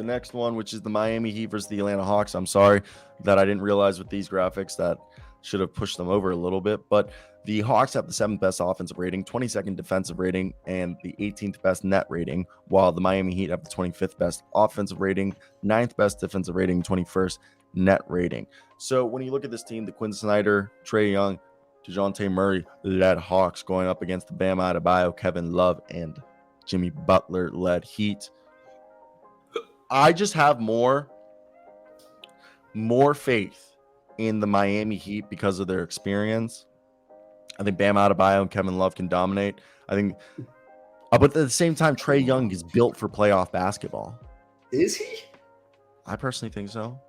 the next one, which is the Miami Heat versus the Atlanta Hawks. I'm sorry that I didn't realize with these graphics that should have pushed them over a little bit, but the Hawks have the 7th best offensive rating, 22nd defensive rating, and the 18th best net rating, while the Miami Heat have the 25th best offensive rating, 9th best defensive rating, 21st net rating. So when you look at this team, the Quinn Snyder, Trae Young, DeJounte Murray led Hawks going up against the Bam Adebayo, Kevin Love, and Jimmy Butler led Heat. I just have more faith in the Miami Heat because of their experience. I think Bam Adebayo and Kevin Love can dominate. I think, but at the same time, Trae Young is built for playoff basketball. Is he? I personally think so.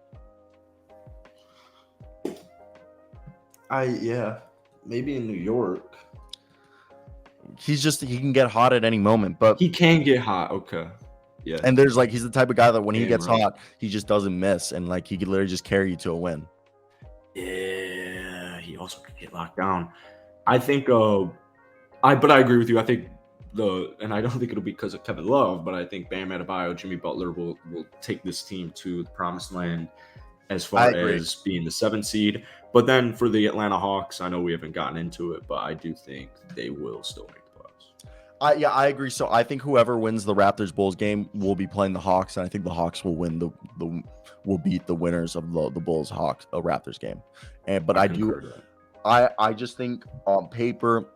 Maybe in New York. He can get hot at any moment, but he can get hot. Okay. Yeah. And he's the type of guy that when he gets hot, he just doesn't miss, and he could literally just carry you to a win. Yeah, he also can get locked down. I think but I agree with you. I think and I don't think it'll be because of Kevin Love, but I think Bam Adebayo, Jimmy Butler will take this team to the promised land as far as being the 7th seed. But then for the Atlanta Hawks, I know we haven't gotten into it, but I do think they will still make the playoffs. I agree. So I think whoever wins the Raptors Bulls game will be playing the Hawks, and I think the Hawks will win will beat the winners of the Bulls Hawks Raptors game. But I just think on paper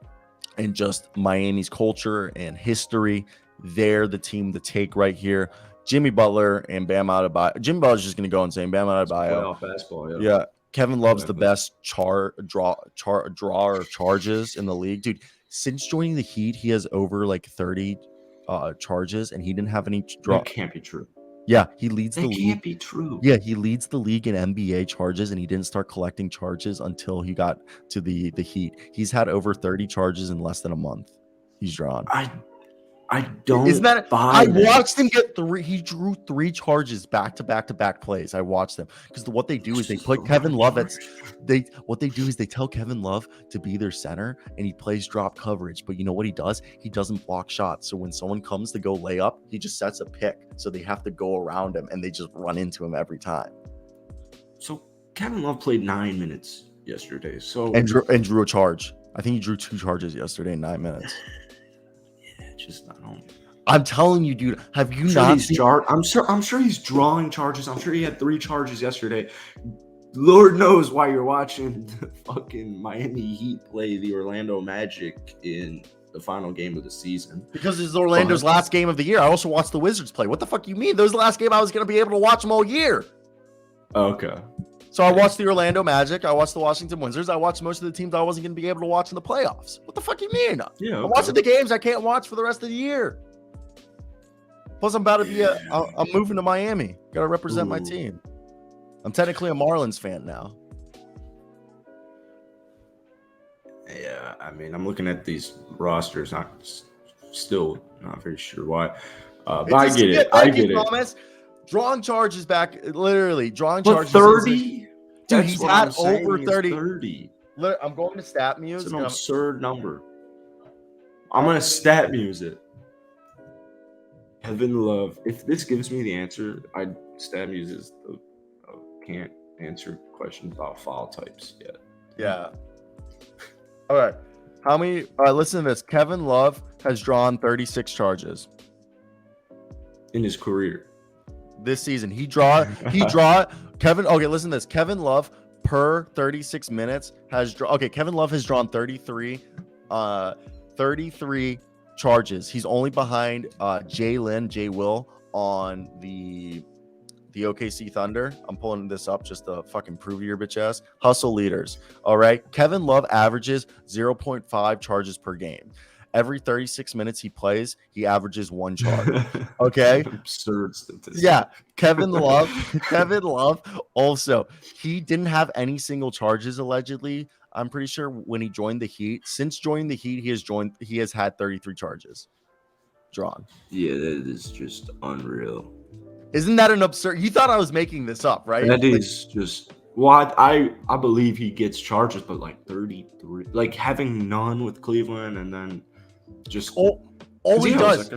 and just Miami's culture and history, they're the team to take right here. Jimmy Butler and Bam Adebayo. Jimmy Butler's just going to go insane. Bam Adebayo. Basketball, yeah. Kevin Love's the best drawer of charges in the league. Dude, since joining the Heat, he has over 30 charges, and he didn't have any draw. That can't be true. Yeah, he leads the league. That can't be true. Yeah, he leads the league in NBA charges, and he didn't start collecting charges until he got to the Heat. He's had over 30 charges in less than a month. He's drawn. I don't. Isn't that? I watched him get 3. He drew 3 charges back to back plays. I watched them because what they do is they put Kevin Love What they do is they tell Kevin Love to be their center, and he plays drop coverage. But you know what he does? He doesn't block shots. So when someone comes to go lay up, he just sets a pick. So they have to go around him, and they just run into him every time. So Kevin Love played 9 minutes yesterday. So and drew a charge. I think he drew 2 charges yesterday in 9 minutes. Just not home. I'm telling you, dude. Have you not? I'm sure he's drawing charges. I'm sure he had 3 charges yesterday. Lord knows why you're watching the fucking Miami Heat play the Orlando Magic in the final game of the season. Because it's Orlando's last game of the year. I also watched the Wizards play. What the fuck you mean? Those the last game I was going to be able to watch them all year. Okay. So I watched the Orlando Magic. I watched the Washington Wizards. I watched most of the teams I wasn't going to be able to watch in the playoffs. What the fuck you mean? Yeah, I'm watching the games I can't watch for the rest of the year. Plus, I'm about to be I'm moving to Miami. Got to represent my team. I'm technically a Marlins fan now. Yeah, I mean, I'm looking at these rosters. I'm still not very sure why. But I get it. I get it. Thomas. Drawing charges back, literally drawing charges. 30? Dude, he's had over 30. 30. I'm going to stat muse. It's an absurd number. I'm going to stat muse it. Kevin Love. If this gives me the answer, I'd stat muse is can't answer questions about foul types yet. Yeah. All right. How many? All right, listen to this. Kevin Love has drawn 36 charges in his career. This season, Kevin. Okay, listen to this. Kevin Love per 36 minutes has drawn. Okay, Kevin Love has drawn 33 charges. He's only behind Jay Will on the OKC Thunder. I'm pulling this up just to fucking prove to your bitch ass. Hustle leaders. All right, Kevin Love averages 0.5 charges per game. Every 36 minutes he plays, he averages 1 charge. Okay. Absurd statistics. Yeah. Kevin Love also, he didn't have any single charges allegedly. I'm pretty sure when he joined the Heat. Since joining the Heat, he has had 33 charges drawn. Yeah, that is just unreal. Isn't that an absurd? You thought I was making this up, right? That is just I believe he gets charges, but 33, having none with Cleveland and then just all he does.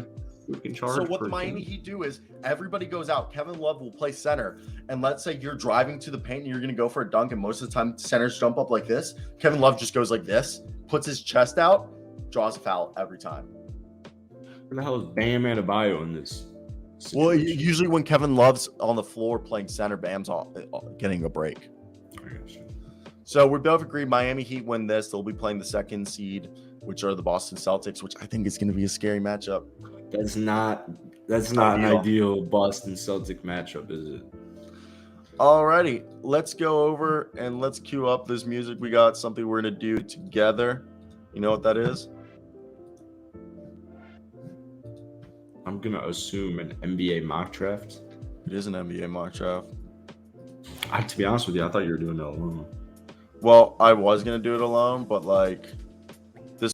freaking charge. So what per the Miami game. Heat do is everybody goes out. Kevin Love will play center, and let's say you're driving to the paint and you're going to go for a dunk, and most of the time centers jump up like this. Kevin Love just goes like this, puts his chest out, draws a foul every time. Where the hell is Bam Adebayo in this? Well, situation? usually when Kevin Love's on the floor playing center, Bam's getting a break. I guess. So we both agree Miami Heat win this. They'll be playing the second seed, which are the Boston Celtics, which I think is going to be a scary matchup. That's not an ideal Boston Celtic matchup, is it? Alrighty, let's go over and let's cue up this music. We got something we're going to do together. You know what that is? I'm gonna assume an NBA mock draft. It is an NBA mock draft. To be honest with you, I thought you were doing it alone. Well, I was going to do it alone, but like